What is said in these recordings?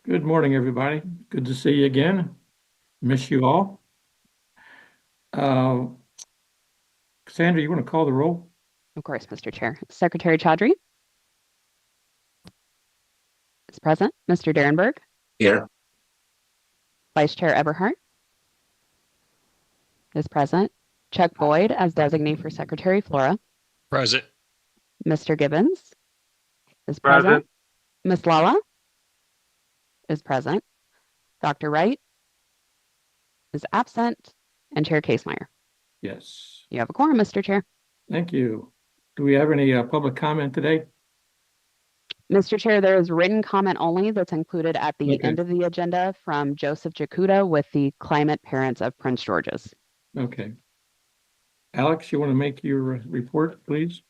Good morning, everybody. Good to see you again. Miss you all. Uh, Cassandra, you want to call the roll? Of course, Mr. Chair. Secretary Chaudhry is present. Mr. Derenberg, Here. Vice Chair Eberhardt is present. Chuck Boyd as designee for Secretary Flora. Present. Mr. Gibbons is present. Ms. Lala is present. Dr. Wright is absent. And Chair Casemeyer. Yes. You have a quorum, Mr. Chair. Thank you. Do we have any public comment today? Mr. Chair, there is written comment only that's included at the Okay. end of the agenda from Joseph Jakuda with the Climate Parents of Prince George's. Okay. Alex, you want to make your report, please?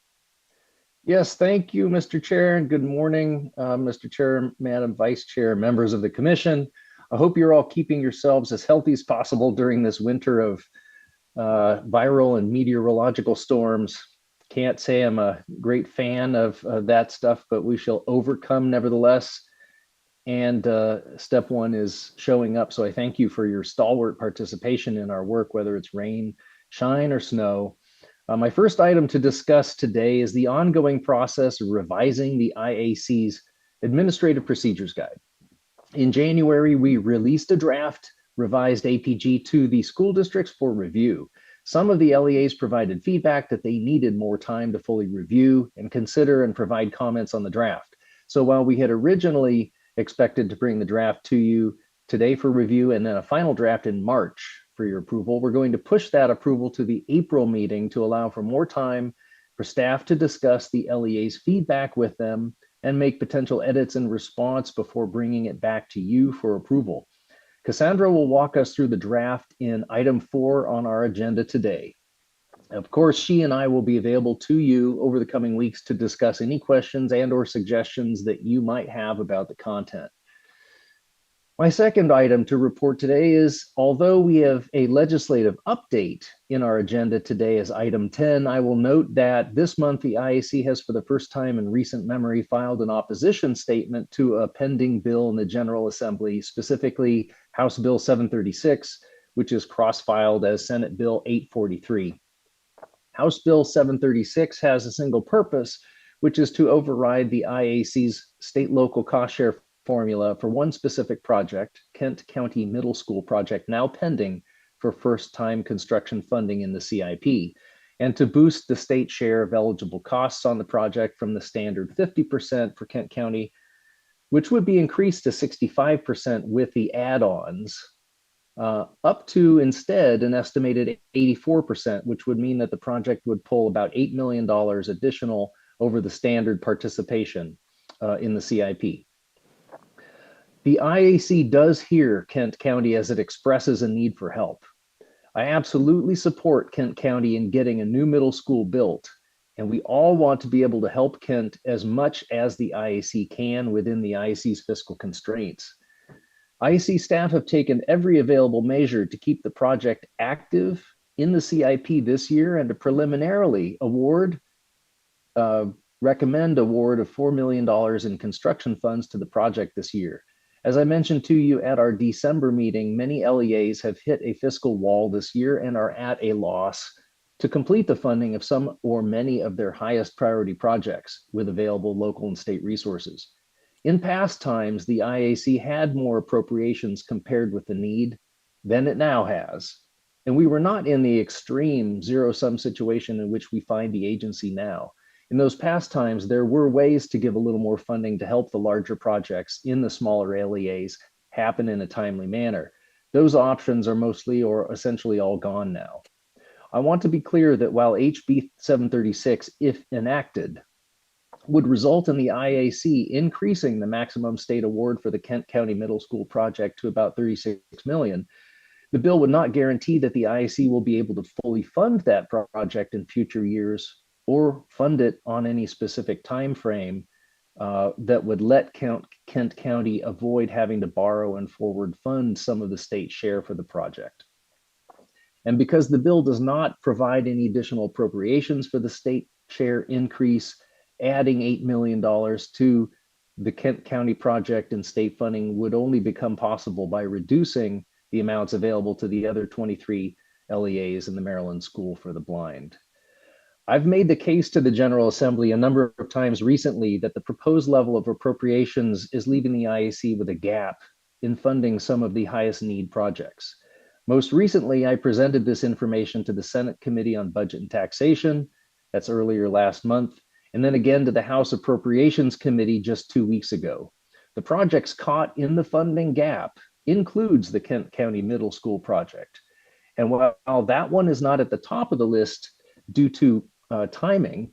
Yes, thank you, Mr. Chair, and good morning, Mr. Chair, Madam Vice Chair, members of the Commission. I hope you're all keeping yourselves as healthy as possible during this winter of viral and meteorological storms. Can't say I'm a great fan of that stuff, but we shall overcome nevertheless. And step one is showing up. So I thank you for your stalwart participation in our work, whether it's rain, shine, or snow. My first item to discuss today is the ongoing process of revising the IAC's Administrative Procedures Guide. In January, we released a draft revised APG to the school districts for review. Some of the LEAs provided feedback that they needed more time to fully review and consider and provide comments on the draft. So while we had originally expected to bring the draft to you today for review and then a final draft in March for your approval, we're going to push that approval to the April meeting to allow for more time for staff to discuss the LEA's feedback with them and make potential edits in response before bringing it back to you for approval. Cassandra will walk us through the draft in item 4 on our agenda today. Of course, she and I will be available to you over the coming weeks to discuss any questions and/or suggestions that you might have about the content. My second item to report today is, although we have a legislative update in our agenda today as item 10, I will note that this month the IAC has for the first time in recent memory filed an opposition statement to a pending bill in the General Assembly, specifically House Bill 736, which is cross-filed as Senate Bill 843. House Bill 736 has a single purpose, which is to override the IAC's state-local cost share formula for one specific project, Kent County Middle School project, now pending for first-time construction funding in the CIP, and to boost the state share of eligible costs on the project from the standard 50% for Kent County, which would be increased to 65% with the add-ons, up to instead an estimated 84%, which would mean that the project would pull about $8 million additional over the standard participation in the CIP. The IAC does hear Kent County as it expresses a need for help. I absolutely support Kent County in getting a new middle school built, and we all want to be able to help Kent as much as the IAC can within the IAC's fiscal constraints. IAC staff have taken every available measure to keep the project active in the CIP this year and to preliminarily recommend award of $4 million in construction funds to the project this year. As I mentioned to you at our December meeting, many LEAs have hit a fiscal wall this year and are at a loss to complete the funding of some or many of their highest priority projects with available local and state resources. In past times, the IAC had more appropriations compared with the need than it now has. And we were not in the extreme zero-sum situation in which we find the agency now. In those past times, there were ways to give a little more funding to help the larger projects in the smaller LEAs happen in a timely manner. Those options are mostly or essentially all gone now. I want to be clear that while HB 736, if enacted, would result in the IAC increasing the maximum state award for the Kent County Middle School project to about $36 million, the bill would not guarantee that the IAC will be able to fully fund that project in future years or fund it on any specific time frame that would let Kent County avoid having to borrow and forward fund some of the state share for the project. And because the bill does not provide any additional appropriations for the state share increase, adding $8 million to the Kent County project and state funding would only become possible by reducing the amounts available to the other 23 LEAs in the Maryland School for the Blind. I've made the case to the General Assembly a number of times recently that the proposed level of appropriations is leaving the IAC with a gap in funding some of the highest need projects. Most recently, I presented this information to the Senate Committee on Budget and Taxation, that's earlier last month, and then again to the House Appropriations Committee just 2 weeks ago. The projects caught in the funding gap includes the Kent County Middle School project. And while that one is not at the top of the list due to timing,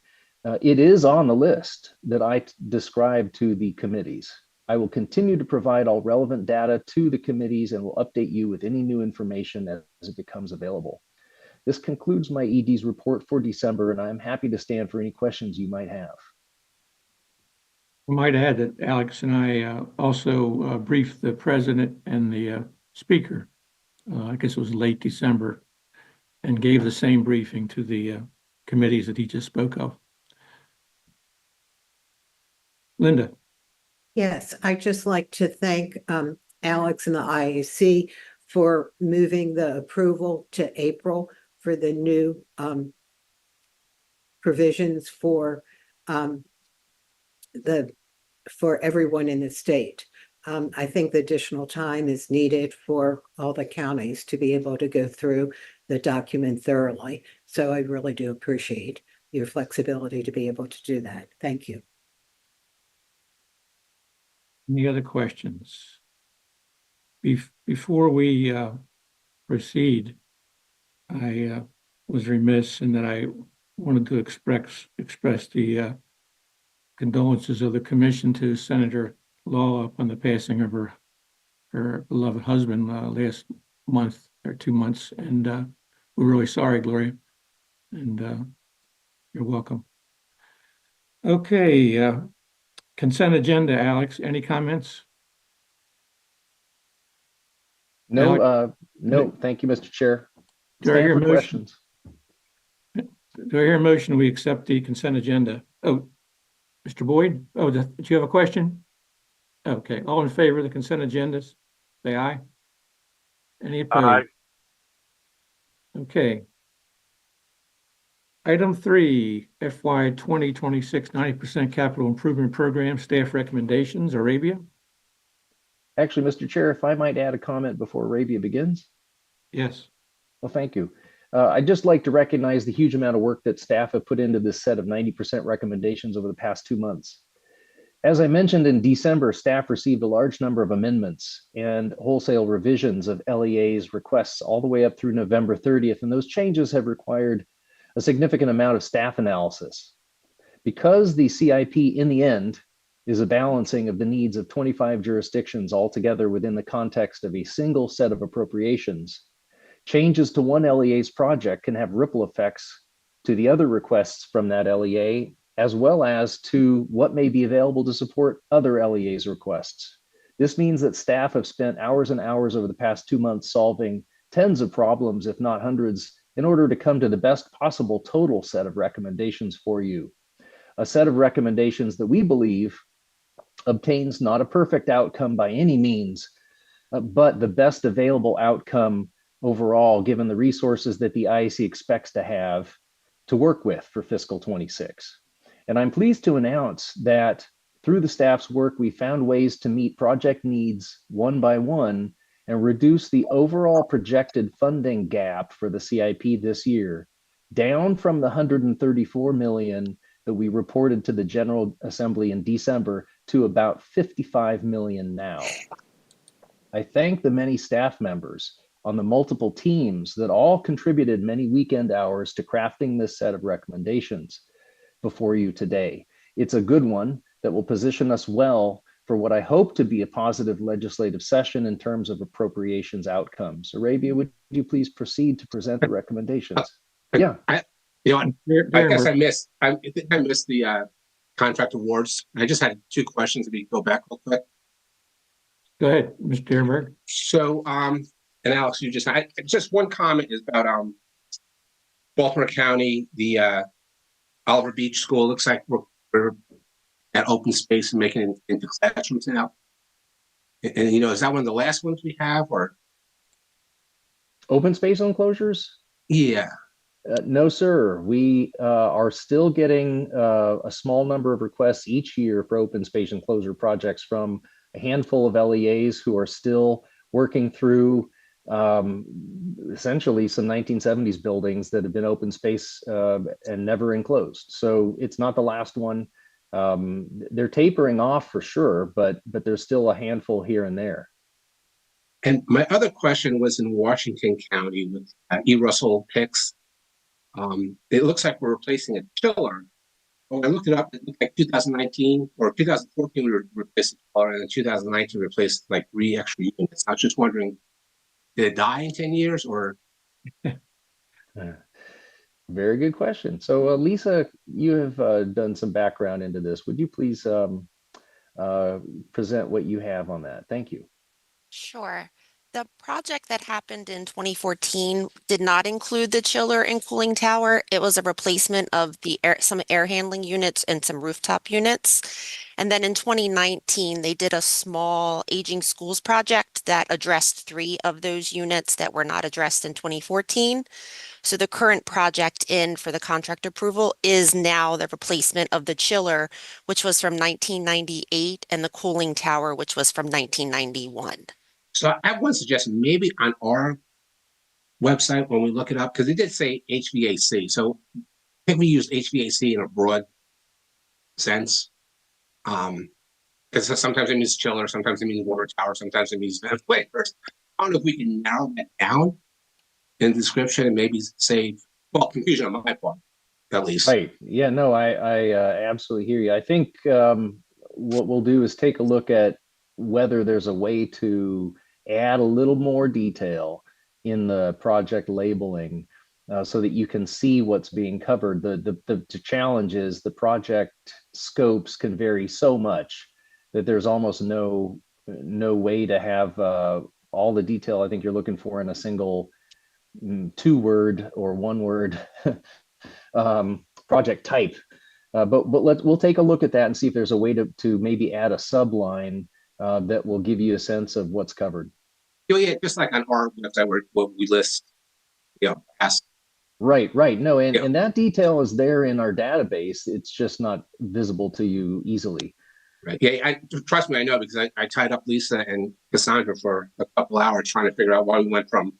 it is on the list that I described to the committees. I will continue to provide all relevant data to the committees and will update you with any new information as it becomes available. This concludes my ED's report for December, and I'm happy to stand for any questions you might have. I might add that Alex and I also briefed the president and the speaker, I guess it was late December, and gave the same briefing to the committees that he just spoke of. Linda. Yes, I'd just like to thank Alex and the IAC for moving the approval to April for the new provisions for everyone in the state. I think the additional time is needed for all the counties to be able to go through the document thoroughly. So I really do appreciate your flexibility to be able to do that. Thank you. Any other questions? Before we proceed, I was remiss in that I wanted to express the condolences of the commission to Senator Law upon the passing of her beloved husband last month or 2 months, and we're really sorry, Gloria, and you're welcome. Okay, consent agenda, Alex, any comments? No, no, thank you, Mr. Chair. Do I hear a Stand for motion? questions. Do I hear a motion we accept the consent agenda? Oh, Mr. Boyd? Oh, did you have a question? Okay, all in favor of the consent agendas, say aye. Any opposed? Aye. Okay. Item 3, FY 2026 90% capital improvement program staff recommendations. Arabia? Actually, Mr. Chair, if I might add a comment before Arabia begins. Yes. Well, thank you. I'd just like to recognize the huge amount of work that staff have put into this set of 90% recommendations over the past 2 months. As I mentioned in December, staff received a large number of amendments and wholesale revisions of LEA's requests all the way up through November 30th, and those changes have required a significant amount of staff analysis. Because the CIP in the end is a balancing of the needs of 25 jurisdictions altogether within the context of a single set of appropriations, changes to one LEA's project can have ripple effects to the other requests from that LEA, as well as to what may be available to support other LEA's requests. This means that staff have spent hours and hours over the past 2 months solving tens of problems, if not hundreds, in order to come to the best possible total set of recommendations for you. A set of recommendations that we believe obtains not a perfect outcome by any means, but the best available outcome overall, given the resources that the IAC expects to have to work with for fiscal 26. And I'm pleased to announce that through the staff's work, we found ways to meet project needs one by one and reduce the overall projected funding gap for the CIP this year, down from the $134 million that we reported to the General Assembly in December to about $55 million now. I thank the many staff members on the multiple teams that all contributed many weekend hours to crafting this set of recommendations before you today. It's a good one that will position us well for what I hope to be a positive legislative session in terms of appropriations outcomes. Arabia, would you please proceed to present the recommendations? Yeah. I guess I missed the contract awards. I just had 2 questions if we go back real quick. Go ahead, Mr. Derenberg. So, and Alex, just one comment is about Baltimore County, the Oliver Beach School. Looks like we're that open space and making it into classrooms now. And is that one of the last ones we have, or? Open space enclosures? Yeah. No, sir. We are still getting a small number of requests each year for open space enclosure projects from a handful of LEAs who are still working through essentially some 1970s buildings that have been open space and never enclosed. So it's not the last one. They're tapering off for sure, but there's still a handful here and there. And my other question was in Washington County with E. Russell Hicks. It looks like we're replacing a chiller. When I looked it up, it looked like 2019 or 2014 we replaced the chiller, and in 2019 we replaced like 3 extra units. I was just wondering, did it die in 10 years or? Very good question. So Lisa, you have done some background into this. Would you please present what you have on that? Thank you. Sure. The project that happened in 2014 did not include the chiller and cooling tower. It was a replacement of some air handling units and some rooftop units. And then in 2019, they did a small aging schools project that addressed 3 of those units that were not addressed in 2014. So the current project in for the contract approval is now the replacement of the chiller, which was from 1998, and the cooling tower, which was from 1991. So I have one suggestion, maybe on our website when we look it up, because it did say HVAC. So I think we used HVAC in a broad sense. Because sometimes it means chiller, sometimes it means water tower, sometimes it means ventilators. I don't know if we can narrow that down in the description and maybe save, well, confusion on my part, at least. Right. Yeah, no, I absolutely hear you. I think what we'll do is take a look at whether there's a way to add a little more detail in the project labeling so that you can see what's being covered. The challenge is the project scopes can vary so much that there's almost no way to have all the detail I think you're looking for in a single 2-word or 1-word project type. But we'll take a look at that and see if there's a way to maybe add a subline that will give you a sense of what's covered. Yeah, just like on our website where we list, past. Right. No, and that detail is there in our database. It's just not visible to you easily. Right. Yeah, trust me, I know, because I tied up Lisa and Cassandra for a couple hours trying to figure out why we went from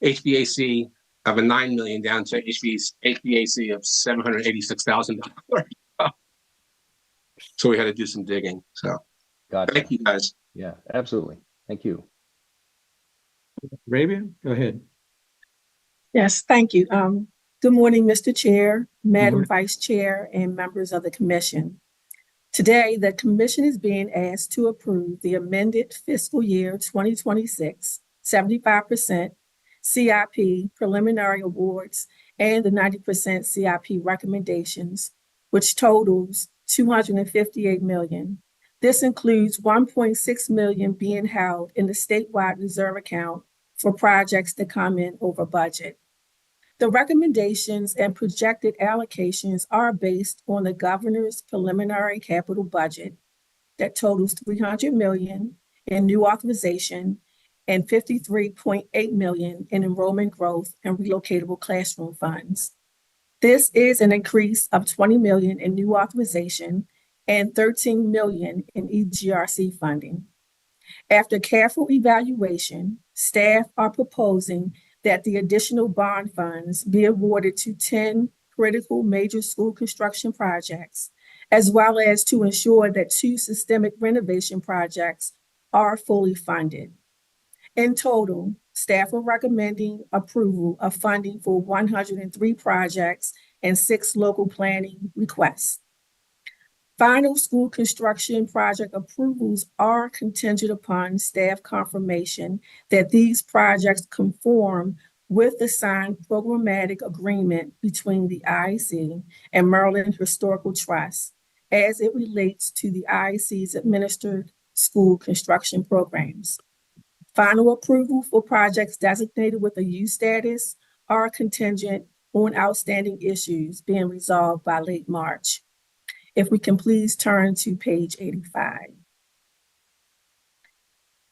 HVAC of a $9 million down to HVAC of $786,000. So we had to do some digging. So Gotcha. Thank you, guys. Yeah, absolutely. Thank you. Arabia, go ahead. Yes, thank you. Good morning, Mr. Chair, Madam Vice Chair, and members of the Commission. Today, the Commission is being asked to approve the amended fiscal year 2026 75% CIP preliminary awards and the 90% CIP recommendations, which totals $258 million. This includes $1.6 million being held in the statewide reserve account for projects that come in over budget. The recommendations and projected allocations are based on the governor's preliminary capital budget that totals $300 million in new authorization and $53.8 million in enrollment growth and relocatable classroom funds. This is an increase of $20 million in new authorization and $13 million in EGRC funding. After careful evaluation, staff are proposing that the additional bond funds be awarded to 10 critical major school construction projects, as well as to ensure that 2 systemic renovation projects are fully funded. In total, staff are recommending approval of funding for 103 projects and 6 local planning requests. Final school construction project approvals are contingent upon staff confirmation that these projects conform with the signed programmatic agreement between the IAC and Maryland Historical Trust as it relates to the IAC's administered school construction programs. Final approval for projects designated with a U status are contingent on outstanding issues being resolved by late March. If we can please turn to page 85.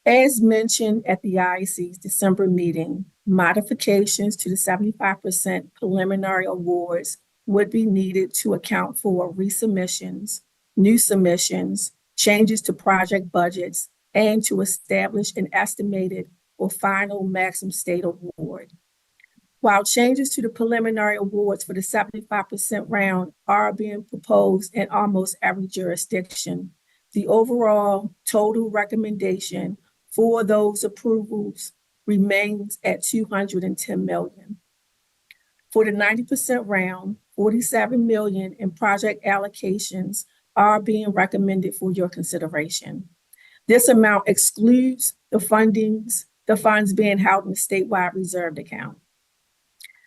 As mentioned at the IAC's December meeting, modifications to the 75% preliminary awards would be needed to account for resubmissions, new submissions, changes to project budgets, and to establish an estimated or final maximum state award. While changes to the preliminary awards for the 75% round are being proposed in almost every jurisdiction, the overall total recommendation for those approvals remains at $210 million. For the 90% round, $47 million in project allocations are being recommended for your consideration. This amount excludes the funds being held in the statewide reserved account.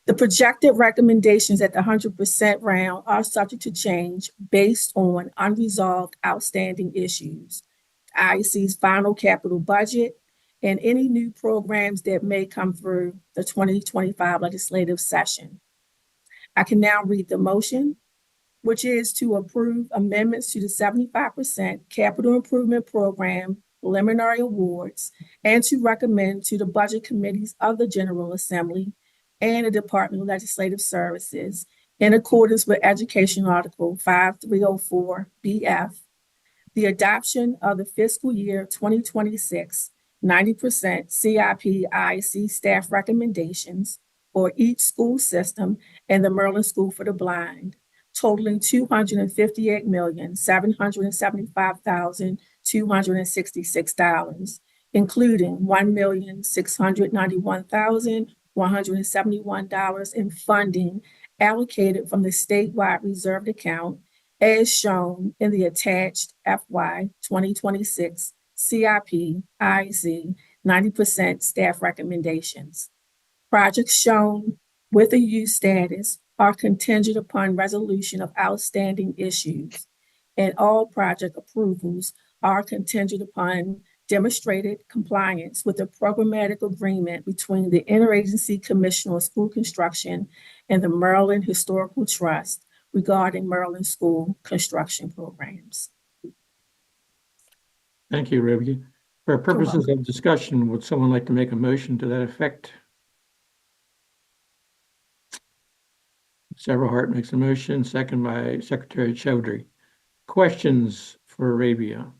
The projected recommendations at the 100% round are subject to change based on unresolved outstanding issues, IAC's final capital budget, and any new programs that may come through the 2025 legislative session. I can now read the motion, which is to approve amendments to the 75% capital improvement program preliminary awards and to recommend to the budget committees of the General Assembly and the Department of Legislative Services in accordance with Education Article 5304 BF, the adoption of the fiscal year 2026 90% CIP IAC staff recommendations for each school system and the Maryland School for the Blind, totaling $258,775,266, including $1,691,171 in funding allocated from the statewide reserved account as shown in the attached FY 2026 CIP IAC 90% staff recommendations. Projects shown with a use status are contingent upon resolution of outstanding issues, and all project approvals are contingent upon demonstrated compliance with the programmatic agreement between the Interagency Commission on School Construction and the Maryland Historical Trust regarding Maryland school construction programs. Thank you, Rebecca. For purposes of discussion, would someone like to make a motion to that effect? Sarah Hart makes a motion, second by Secretary Chowdhury. Questions for Arabia?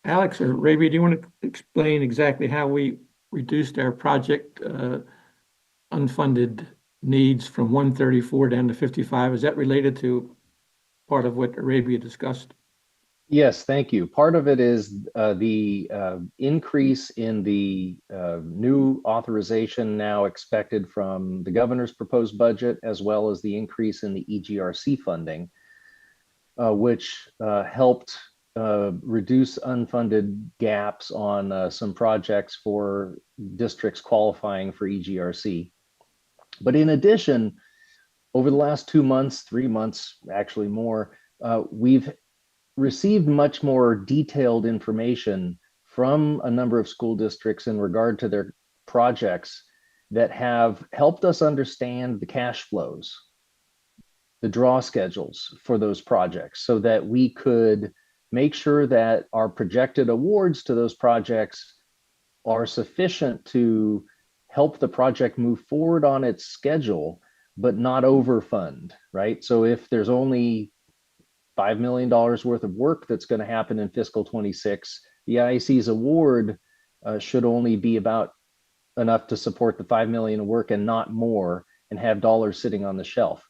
Alex or Arabia, do you want to explain exactly how we reduced our project unfunded needs from 134 down to 55? Is that related to part of what Arabia discussed? Yes, thank you. Part of it is the increase in the new authorization now expected from the governor's proposed budget, as well as the increase in the EGRC funding, which helped reduce unfunded gaps on some projects for districts qualifying for EGRC. But in addition, over the last 2 months, 3 months, actually more, we've received much more detailed information from a number of school districts in regard to their projects that have helped us understand the cash flows, the draw schedules for those projects, so that we could make sure that our projected awards to those projects are sufficient to help the project move forward on its schedule, but not overfund, right? So if there's only $5 million worth of work that's going to happen in fiscal 26, the IAC's award should only be about enough to support the $5 million of work and not more, and have dollars sitting on the shelf.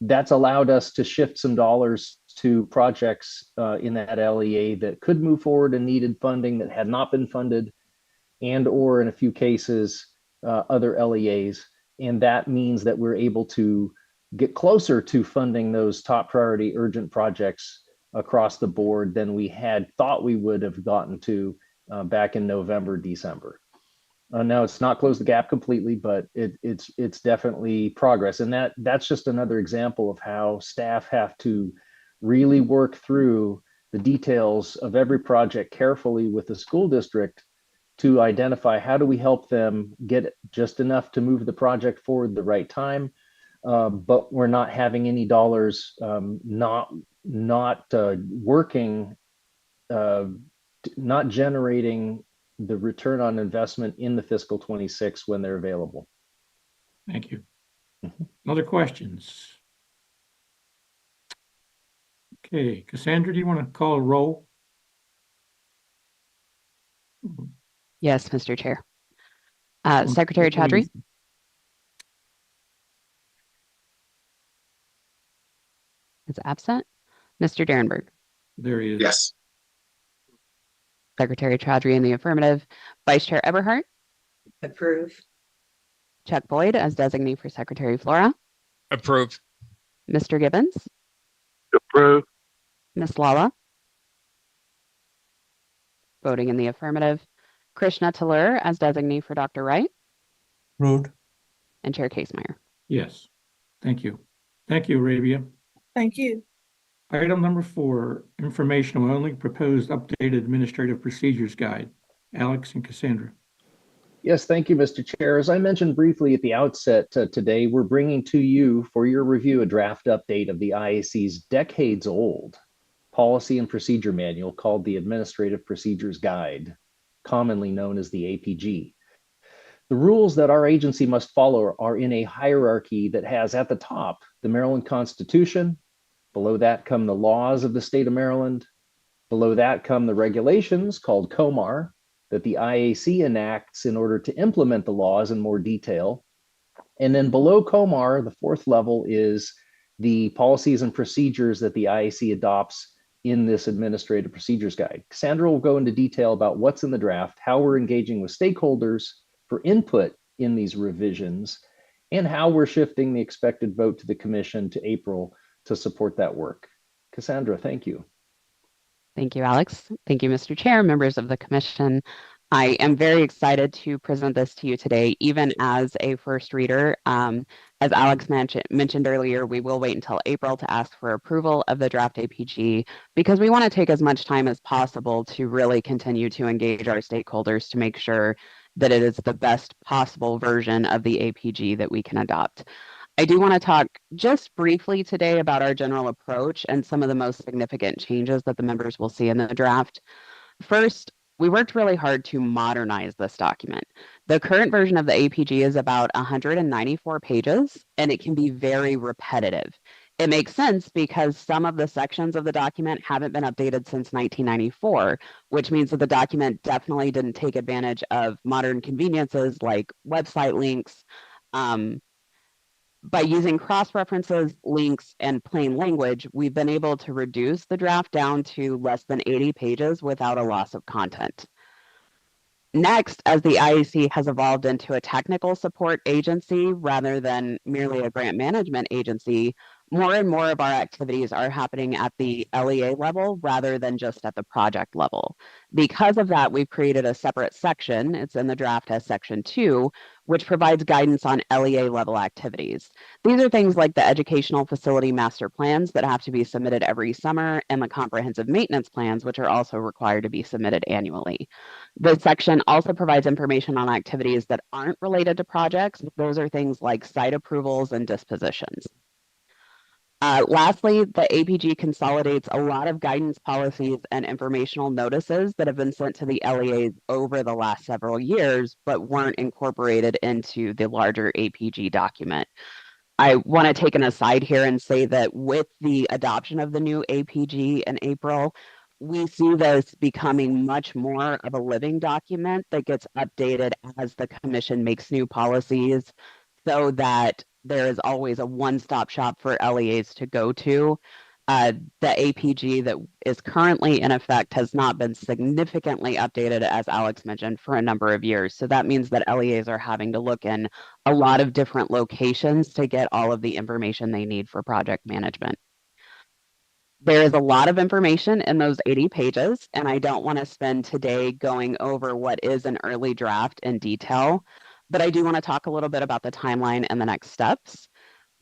That's allowed us to shift some dollars to projects in that LEA that could move forward and needed funding that had not been funded, and or in a few cases, other LEAs. And that means that we're able to get closer to funding those top priority urgent projects across the board than we had thought we would have gotten to back in November, December. Now it's not closed the gap completely, but it's definitely progress. And that's just another example of how staff have to really work through the details of every project carefully with the school district to identify how do we help them get just enough to move the project forward the right time, but we're not having any dollars not working, not generating the return on investment in the fiscal 26 when they're available. Thank you. Other questions? Okay, Cassandra, do you want to call a roll? Yes, Mr. Chair. Secretary Chaudhry is absent. Mr. Derenberg. There he is. Yes. Secretary Chaudhry in the affirmative. Vice Chair Eberhardt. Approve. Chuck Boyd as designee for Secretary Flora. Approve. Mr. Gibbons. Approve. Ms. Lala. Voting in the affirmative. Krishna Talur as designee for Dr. Wright. Approved. And Chair Casemeyer. Yes. Thank you. Thank you, Arabia. Thank you. Item number 4, informational only, proposed updated administrative procedures guide. Alex and Cassandra. Yes, thank you, Mr. Chair. As I mentioned briefly at the outset today, we're bringing to you for your review a draft update of the IAC's decades-old policy and procedure manual called the Administrative Procedures Guide, commonly known as the APG. The rules that our agency must follow are in a hierarchy that has at the top the Maryland Constitution. Below that come the laws of the state of Maryland. Below that come the regulations called COMAR that the IAC enacts in order to implement the laws in more detail. And then below COMAR, the fourth level is the policies and procedures that the IAC adopts in this Administrative Procedures Guide. Cassandra will go into detail about what's in the draft, how we're engaging with stakeholders for input in these revisions, and how we're shifting the expected vote to the Commission to April to support that work. Cassandra, thank you. Thank you, Alex. Thank you, Mr. Chair, members of the Commission. I am very excited to present this to you today, even as a first reader. As Alex mentioned earlier, we will wait until April to ask for approval of the draft APG because we want to take as much time as possible to really continue to engage our stakeholders to make sure that it is the best possible version of the APG that we can adopt. I do want to talk just briefly today about our general approach and some of the most significant changes that the members will see in the draft. First, we worked really hard to modernize this document. The current version of the APG is about 194 pages, and it can be very repetitive. It makes sense because some of the sections of the document haven't been updated since 1994, which means that the document definitely didn't take advantage of modern conveniences like website links. By using cross-references, links, and plain language, we've been able to reduce the draft down to less than 80 pages without a loss of content. Next, as the IAC has evolved into a technical support agency rather than merely a grant management agency, more and more of our activities are happening at the LEA level rather than just at the project level. Because of that, we've created a separate section, it's in the draft as Section 2, which provides guidance on LEA level activities. These are things like the educational facility master plans that have to be submitted every summer and the comprehensive maintenance plans, which are also required to be submitted annually. This section also provides information on activities that aren't related to projects. Those are things like site approvals and dispositions. Lastly, the APG consolidates a lot of guidance policies and informational notices that have been sent to the LEAs over the last several years, but weren't incorporated into the larger APG document. I want to take an aside here and say that with the adoption of the new APG in April, we see this becoming much more of a living document that gets updated as the Commission makes new policies so that there is always a one-stop shop for LEAs to go to. The APG that is currently in effect has not been significantly updated, as Alex mentioned, for a number of years. So that means that LEAs are having to look in a lot of different locations to get all of the information they need for project management. There is a lot of information in those 80 pages, and I don't want to spend today going over what is an early draft in detail, but I do want to talk a little bit about the timeline and the next steps.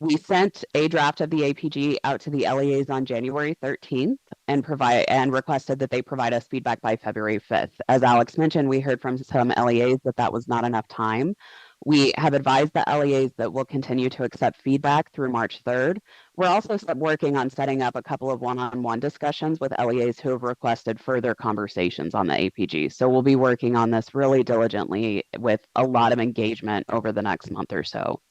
We sent a draft of the APG out to the LEAs on January 13th and requested that they provide us feedback by February 5th. As Alex mentioned, we heard from some LEAs that was not enough time. We have advised the LEAs that we'll continue to accept feedback through March 3rd. We're also working on setting up a couple of one-on-one discussions with LEAs who have requested further conversations on the APG. So we'll be working on this really diligently with a lot of engagement over the next month or so.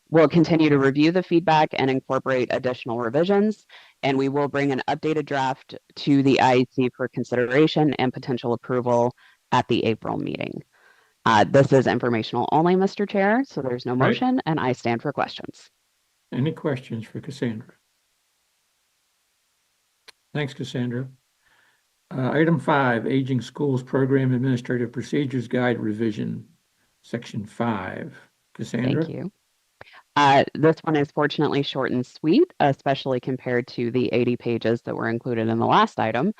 We'll continue to review the feedback and incorporate additional revisions, and we will bring an updated draft to the IAC for consideration and potential approval at the April meeting. This is informational only, Mr. Chair, so there's no Right. motion, and I stand for questions. Any questions for Cassandra? Thanks, Cassandra. Item 5, Aging Schools Program Administrative Procedures Guide Revision, Section 5. Cassandra? Thank you. This one is fortunately short and sweet, especially compared to the 80 pages that were included in the last item.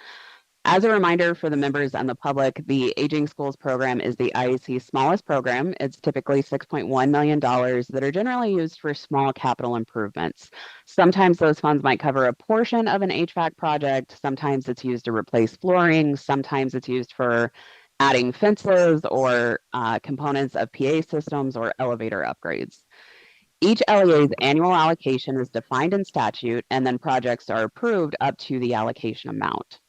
As a reminder for the members and the public, the Aging Schools Program is the IAC's smallest program. It's typically $6.1 million that are generally used for small capital improvements. Sometimes those funds might cover a portion of an HVAC project. Sometimes it's used to replace flooring. Sometimes it's used for adding fences or components of PA systems or elevator upgrades. Each LEA's annual allocation is defined in statute, and then projects are approved up to the allocation amount.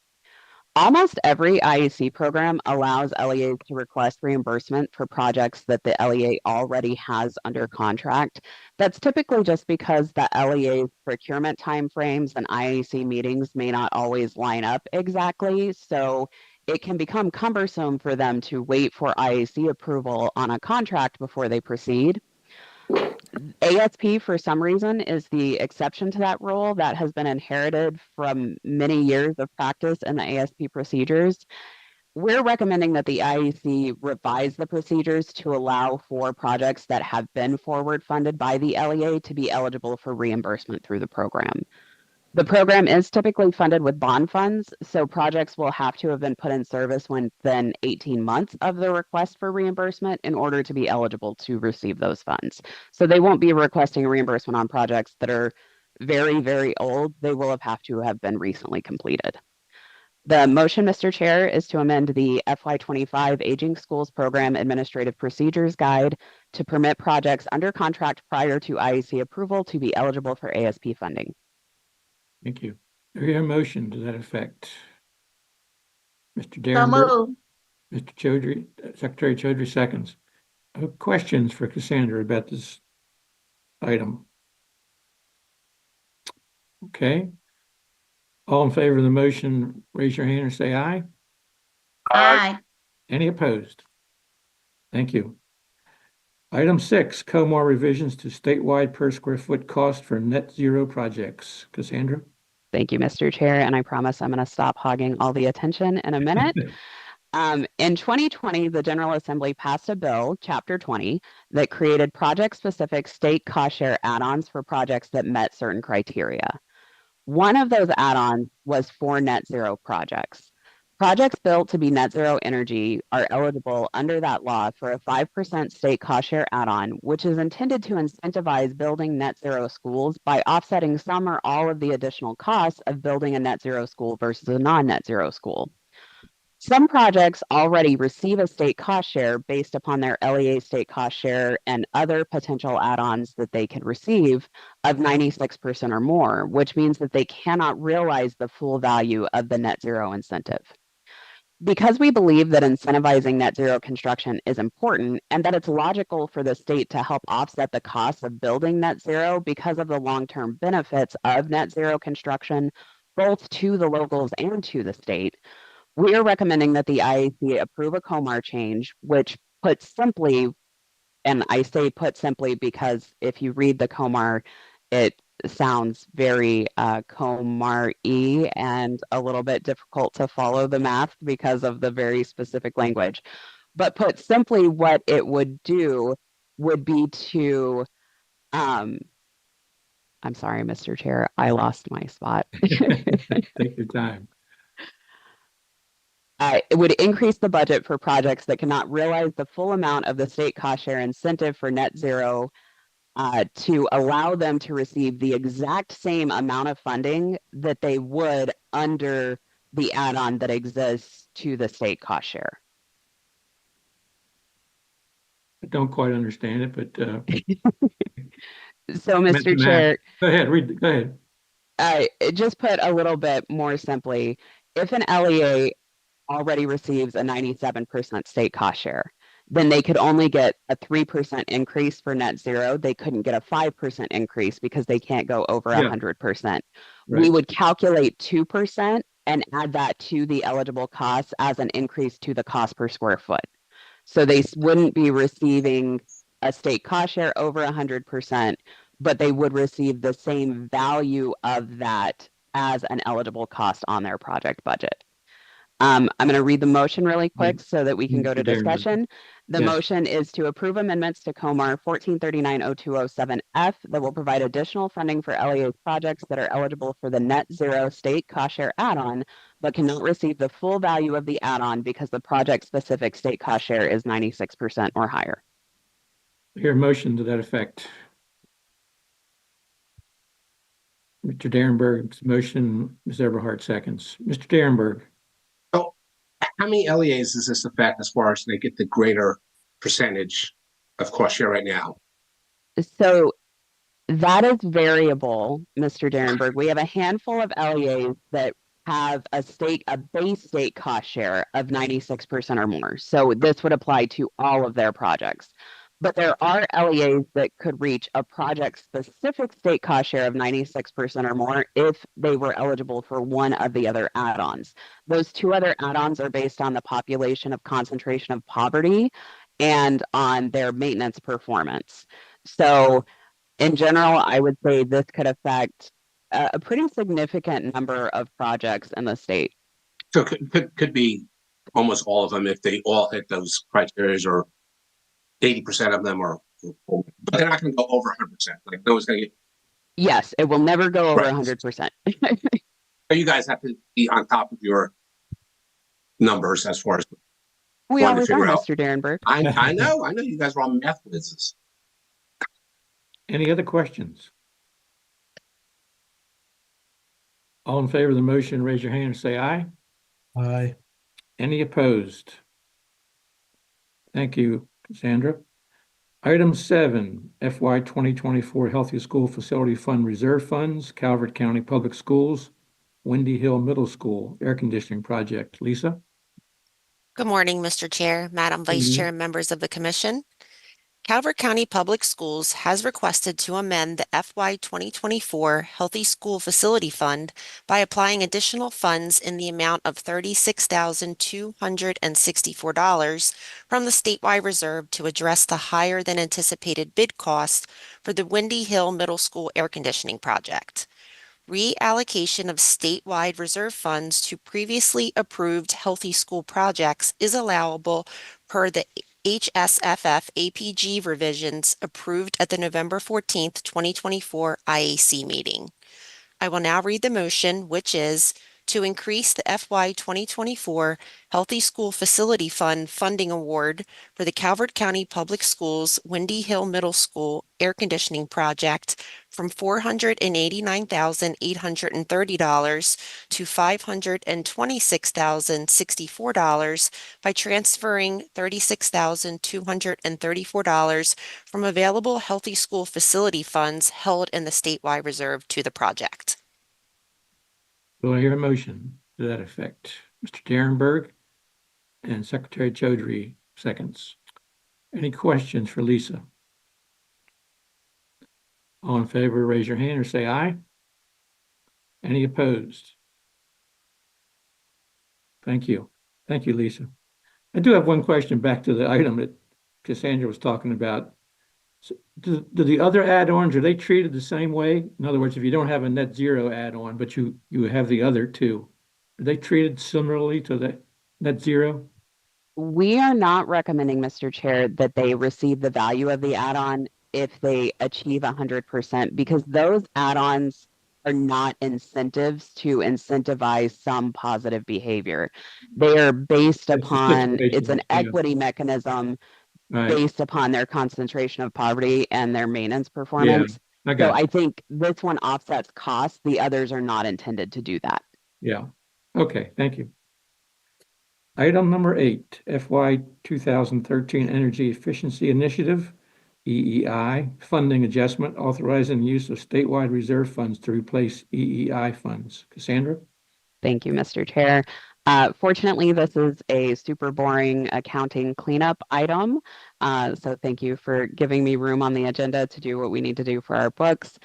Almost every IAC program allows LEAs to request reimbursement for projects that the LEA already has under contract. That's typically just because the LEA's procurement timeframes and IAC meetings may not always line up exactly, so it can become cumbersome for them to wait for IAC approval on a contract before they proceed. ASP, for some reason, is the exception to that rule that has been inherited from many years of practice in the ASP procedures. We're recommending that the IAC revise the procedures to allow for projects that have been forward funded by the LEA to be eligible for reimbursement through the program. The program is typically funded with bond funds, so projects will have to have been put in service within 18 months of the request for reimbursement in order to be eligible to receive those funds. So they won't be requesting reimbursement on projects that are very, very old. They will have to have been recently completed. The motion, Mr. Chair, is to amend the FY25 Aging Schools Program Administrative Procedures Guide to permit projects under contract prior to IAC approval to be eligible for ASP funding. Thank you. Do you hear a motion to that effect? Mr. So Darren, moved. Mr. Chaudhry, Secretary Chaudhry seconds. Questions for Cassandra about this item? Okay. All in favor of the motion, raise your hand or say aye. Aye. Any opposed? Thank you. Item 6, COMAR revisions to statewide per square foot cost for net zero projects. Cassandra? Thank you, Mr. Chair, and I promise I'm going to stop hogging all the attention in a minute. In 2020, the General Assembly passed a bill, Chapter 20, that created project-specific state cost share add-ons for projects that met certain criteria. One of those add-ons was for net zero projects. Projects built to be net zero energy are eligible under that law for a 5% state cost share add-on, which is intended to incentivize building net zero schools by offsetting some or all of the additional costs of building a net zero school versus a non-net zero school. Some projects already receive a state cost share based upon their LEA state cost share and other potential add-ons that they can receive of 96% or more, which means that they cannot realize the full value of the net zero incentive. Because we believe that incentivizing net zero construction is important and that it's logical for the state to help offset the costs of building net zero because of the long-term benefits of net zero construction, both to the locals and to the state, we are recommending that the IAC approve a COMAR change, which put simply, and I say put simply because if you read the COMAR, it sounds very COMAR-y and a little bit difficult to follow the math because of the very specific language. But put simply, what it would do would be to, I'm sorry, Mr. Chair, I lost my spot. Take your time. It would increase the budget for projects that cannot realize the full amount of the state cost share incentive for net zero to allow them to receive the exact same amount of funding that they would under the add-on that exists to the state cost share. I don't quite understand it, but So, Mr. Chair, go ahead, go ahead. I just put a little bit more simply, if an LEA already receives a 97% state cost share, then they could only get a 3% increase for net zero. They couldn't get a 5% increase because they can't go over Yeah. 100%. Right. We would calculate 2% and add that to the eligible costs as an increase to the cost per square foot. So they wouldn't be receiving a state cost share over 100%, but they would receive the same value of that as an eligible cost on their project budget. I'm going to read the motion really quick so that we can go to Mr. Darrenberg. discussion. The Yes. motion is to approve amendments to COMAR 14390207F that will provide additional funding for LEA projects that are eligible for the net zero state cost share add-on, but cannot receive the full value of the add-on because the project specific state cost share is 96% or higher. Hear a motion to that effect. Mr. Darrenberg's motion, Ms. Everhart seconds. Mr. Darrenberg. So how many LEAs does this affect as far as they get the greater percentage of cost share right now? So that is variable, Mr. Darrenberg. We have a handful of LEAs that have a base state cost share of 96% or more. So this would apply to all of their projects. But there are LEAs that could reach a project-specific state cost share of 96% or more if they were eligible for one of the other add-ons. Those two other add-ons are based on the population of concentration of poverty and on their maintenance performance. So in general, I would say this could affect a pretty significant number of projects in the state. So it could be almost all of them if they all hit those criteria, or 80% of them are, but they're not going to go over 100%. Like no one's going to get. Yes, it will never go over Right. 100%. So you guys have to be on top of your numbers as far as We trying to always are, figure out. Mr. Darrenberg. I know you guys are all math whizzes. Any other questions? All in favor of the motion, raise your hand and say aye. Aye. Any opposed? Thank you, Cassandra. Item 7, FY 2024 Healthy School Facility Fund Reserve Funds, Calvert County Public Schools, Windy Hill Middle School Air Conditioning Project. Lisa? Good morning, Mr. Chair, Madam Vice Chair, and members of the Commission. Calvert County Public Schools has requested to amend the FY 2024 Healthy School Facility Fund by applying additional funds in the amount of $36,264 from the statewide reserve to address the higher than anticipated bid cost for the Windy Hill Middle School air conditioning project. Reallocation of statewide reserve funds to previously approved healthy school projects is allowable per the HSFF APG revisions approved at the November 14th, 2024 IAC meeting. I will now read the motion, which is to increase the FY 2024 Healthy School Facility Fund funding award for the Calvert County Public Schools Windy Hill Middle School air conditioning project from $489,830 to $526,064 by transferring $36,234 from available Healthy School Facility funds held in the statewide reserve to the project. Do I hear a motion to that effect? Mr. Darrenberg and Secretary Chaudhry seconds. Any questions for Lisa? All in favor, raise your hand or say aye. Any opposed? Thank you. Thank you, Lisa. I do have one question back to the item that Cassandra was talking about. So do the other add-ons, are they treated the same way? In other words, if you don't have a net zero add-on, but you have the other two, are they treated similarly to the net zero? We are not recommending, Mr. Chair, that they receive the value of the add-on if they achieve 100%, because those add-ons are not incentives to incentivize some positive behavior. They are based upon, it's an equity mechanism based upon their concentration of poverty and their maintenance performance. I got I think this one offsets costs. The others are not intended to do that. Yeah. Okay, thank you. Item number 8, FY 2013 Energy Efficiency Initiative, EEI, funding adjustment, authorizing the use of statewide reserve funds to replace EEI funds. Cassandra? Thank you, Mr. Chair. Fortunately, this is a super boring accounting cleanup item. So thank you for giving me room on the agenda to do what we need to do for our books.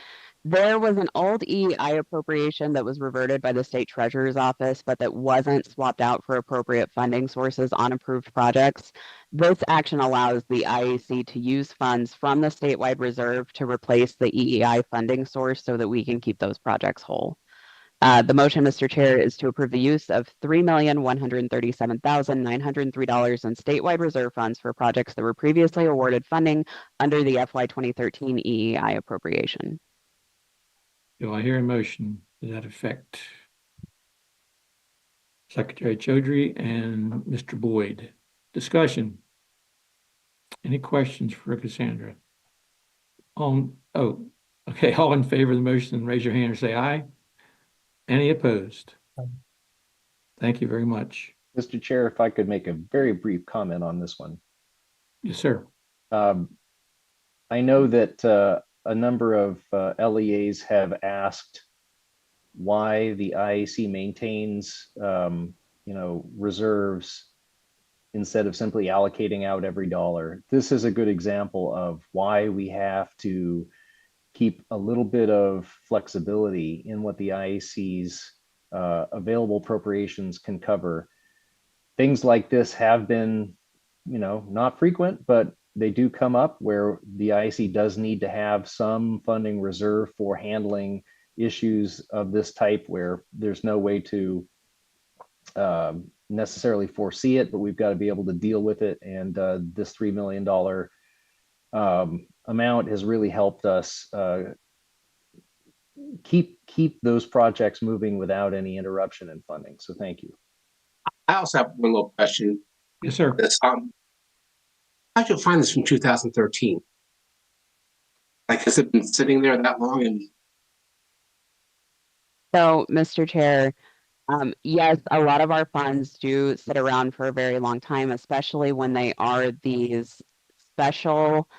There was an old EEI appropriation that was reverted by the state treasurer's office, but that wasn't swapped out for appropriate funding sources on approved projects. This action allows the IAC to use funds from the statewide reserve to replace the EEI funding source so that we can keep those projects whole. The motion, Mr. Chair, is to approve the use of $3,137,903 in statewide reserve funds for projects that were previously awarded funding under the FY 2013 EEI appropriation. Do I hear a motion to that effect? Secretary Chaudhry and Mr. Boyd. Discussion. Any questions for Cassandra? Okay, all in favor of the motion, raise your hand or say aye. Any opposed? Thank you very much. Mr. Chair, if I could make a very brief comment on this one. Yes, sir. I know that a number of LEAs have asked why the IAC maintains, reserves instead of simply allocating out every dollar. This is a good example of why we have to keep a little bit of flexibility in what the IAC's available appropriations can cover. Things like this have been, not frequent, but they do come up where the IAC does need to have some funding reserve for handling issues of this type where there's no way to necessarily foresee it, but we've got to be able to deal with it. And this $3 million amount has really helped us keep those projects moving without any interruption in funding. So thank you. I also have one little question. Yes, sir. That's, how'd you find this from 2013? Like, has it been sitting there that long? And So, Mr. Chair, yes, a lot of our funds do sit around for a very long time, especially when they are these special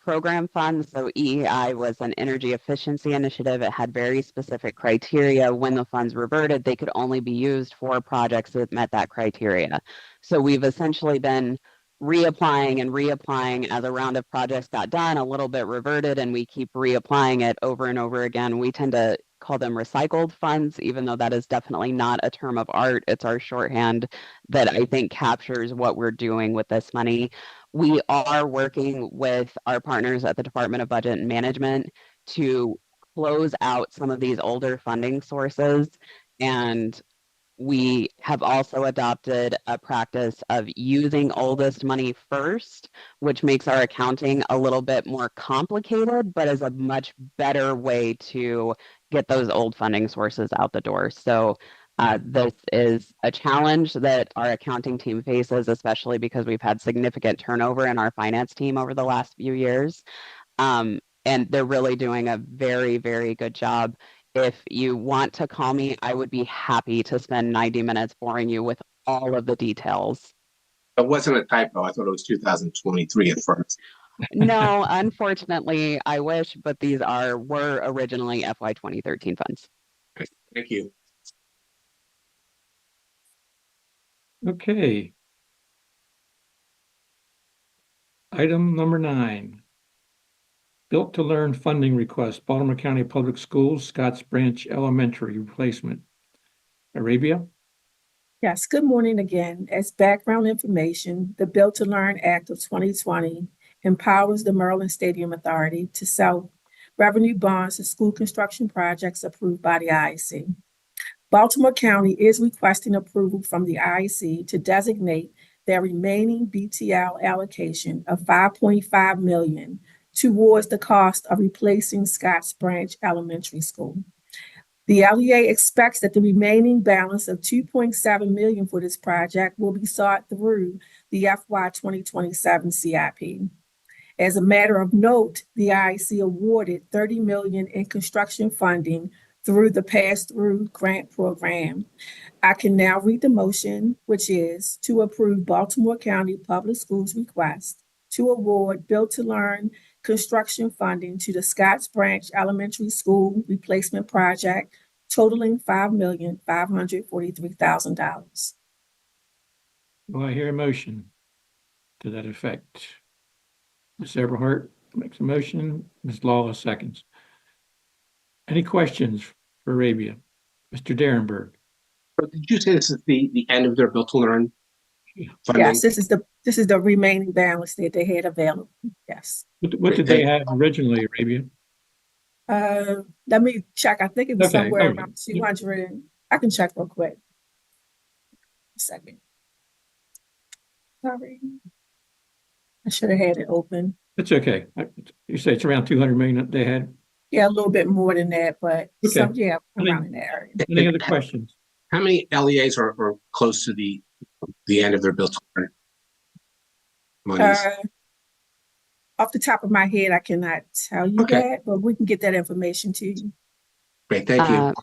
program funds. So EEI was an energy efficiency initiative. It had very specific criteria. When the funds reverted, they could only be used for projects that met that criteria. So we've essentially been reapplying and reapplying as a round of projects got done, a little bit reverted, and we keep reapplying it over and over again. We tend to call them recycled funds, even though that is definitely not a term of art. It's our shorthand that I think captures what we're doing with this money. We are working with our partners at the Department of Budget and Management to close out some of these older funding sources. And we have also adopted a practice of using oldest money first, which makes our accounting a little bit more complicated, but is a much better way to get those old funding sources out the door. So this is a challenge that our accounting team faces, especially because we've had significant turnover in our finance team over the last few years. And they're really doing a very, very good job. If you want to call me, I would be happy to spend 90 minutes boring you with all of the details. it wasn't a typo. I thought it was 2023 at first. No, unfortunately, I wish, but these were originally FY 2013 funds. Thank you. Okay. Item number 9. Built to Learn funding request, Baltimore County Public Schools, Scotts Branch Elementary replacement. Arabia? Yes, good morning again. As background information, the Build to Learn Act of 2020 empowers the Maryland Stadium Authority to sell revenue bonds to school construction projects approved by the IAC. Baltimore County is requesting approval from the IAC to designate their remaining BTL allocation of $5.5 million towards the cost of replacing Scotts Branch Elementary School. The LEA expects that the remaining balance of $2.7 million for this project will be sought through the FY 2027 CIP. As a matter of note, the IAC awarded $30 million in construction funding through the pass-through grant program. I can now read the motion, which is to approve Baltimore County Public Schools request to award Build to Learn construction funding to the Scotts Branch Elementary School replacement project totaling $5,543,000. Do I hear a motion to that effect? Ms. Everhart makes a motion, Ms. Lawless seconds. Any questions for Arabia? Mr. Derenberg? But did you say this is the end of their Built to Learn funding? Yes, this is the remaining balance that they had available. Yes. What did they have originally, Arabia? Let me check. I think it was Okay, somewhere all right. around 200. I can check real quick. A second. Sorry. I should have had it open. It's okay. You say it's around 200 million that they had? Yeah, a little bit more than that, but some, Okay. yeah, around in that area. Any other questions? How many LEAs are close to the end of their Built to Learn monies? Off the top of my head, I cannot tell you Okay. that, but we can get that information to you. Great, thank you.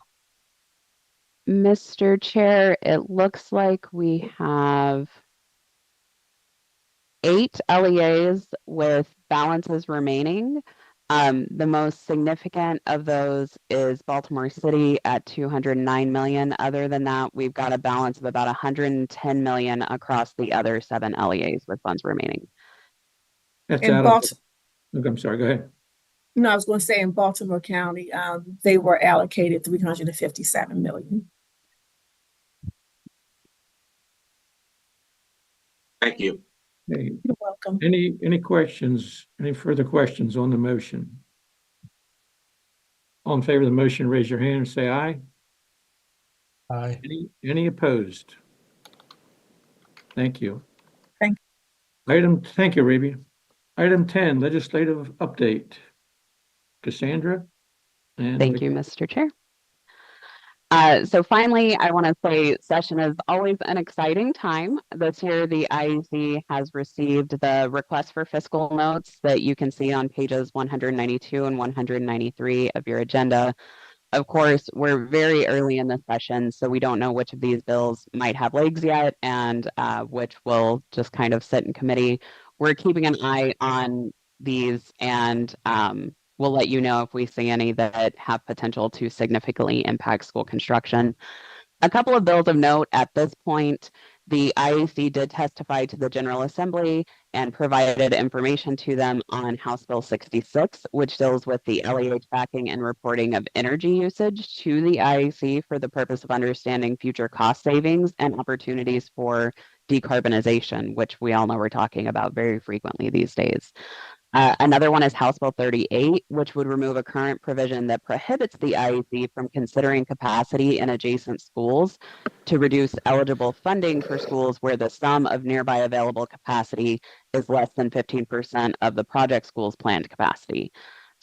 Mr. Chair, it looks like we have 8 LEAs with balances remaining. The most significant of those is Baltimore City at 209 million. Other than that, we've got a balance of about 110 million across the other 7 LEAs with funds remaining. That's In out Baltimore, of, I'm sorry, go ahead. no, I was going to say in Baltimore County, they were allocated 357 million. Thank you. Hey, You're welcome. any questions, any further questions on the motion? All in favor of the motion, raise your hand and say aye. Aye. Any opposed? Thank you. Thank Thank you, Arabia. Item 10, legislative update. Cassandra? And Thank you, Mr. Chair. So finally, I want to say session is always an exciting time. This year, the IAC has received the request for fiscal notes that you can see on pages 192 and 193 of your agenda. Of course, we're very early in the session, so we don't know which of these bills might have legs yet and which will just kind of sit in committee. We're keeping an eye on these and we'll let you know if we see any that have potential to significantly impact school construction. A couple of bills of note at this point. The IAC did testify to the General Assembly and provided information to them on House Bill 66, which deals with the LEA tracking and reporting of energy usage to the IAC for the purpose of understanding future cost savings and opportunities for decarbonization, which we all know we're talking about very frequently these days. Another one is House Bill 38, which would remove a current provision that prohibits the IEC from considering capacity in adjacent schools to reduce eligible funding for schools where the sum of nearby available capacity is less than 15% of the project school's planned capacity.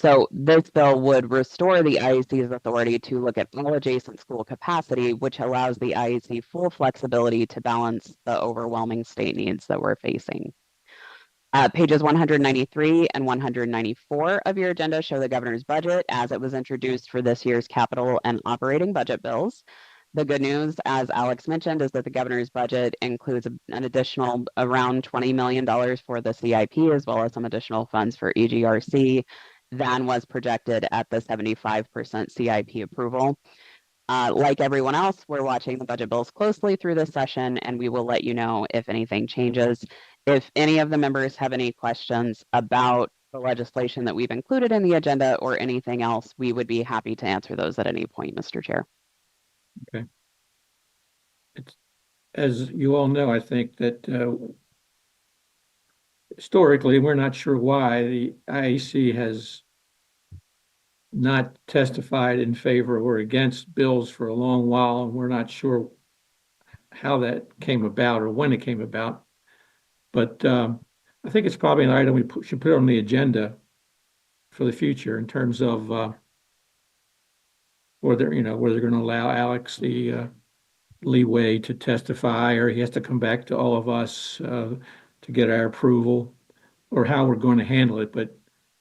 So this bill would restore the IEC's authority to look at all adjacent school capacity, which allows the IEC full flexibility to balance the overwhelming state needs that we're facing. Pages 193 and 194 of your agenda show the governor's budget as it was introduced for this year's capital and operating budget bills. The good news, as Alex mentioned, is that the governor's budget includes an additional around $20 million for the CIP, as well as some additional funds for EGRC than was projected at the 75% CIP approval. Like everyone else, we're watching the budget bills closely through this session, and we will let you know if anything changes. If any of the members have any questions about the legislation that we've included in the agenda or anything else, we would be happy to answer those at any point, Mr. Chair. Okay. As you all know, I think that historically, we're not sure why the IAC has not testified in favor or against bills for a long while, and we're not sure how that came about or when it came about. But I think it's probably an item we should put on the agenda for the future in terms of whether they're going to allow Alex the leeway to testify, or he has to come back to all of us to get our approval, or how we're going to handle it. But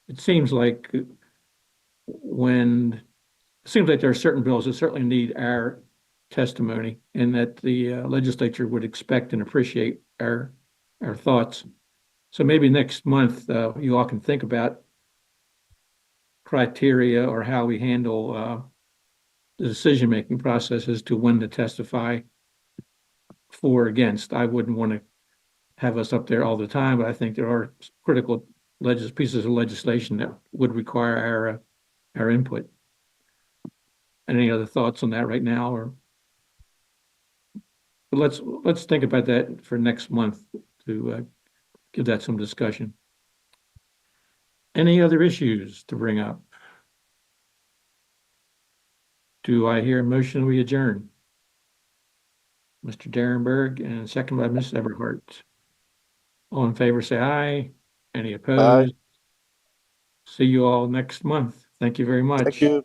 it seems like when seems like there are certain bills that certainly need our testimony and that the legislature would expect and appreciate our thoughts. So maybe next month, you all can think about criteria or how we handle the decision-making process as to when to testify for or against. I wouldn't want to have us up there all the time, but I think there are critical pieces of legislation that would require our input. Any other thoughts on that right now, or? But let's think about that for next month to give that some discussion. Any other issues to bring up? Do I hear a motion we adjourn? Mr. Darenberg and second by Ms. Everhart. All in favor, say aye. Any opposed? See you all next month. Thank you very much. Thank you.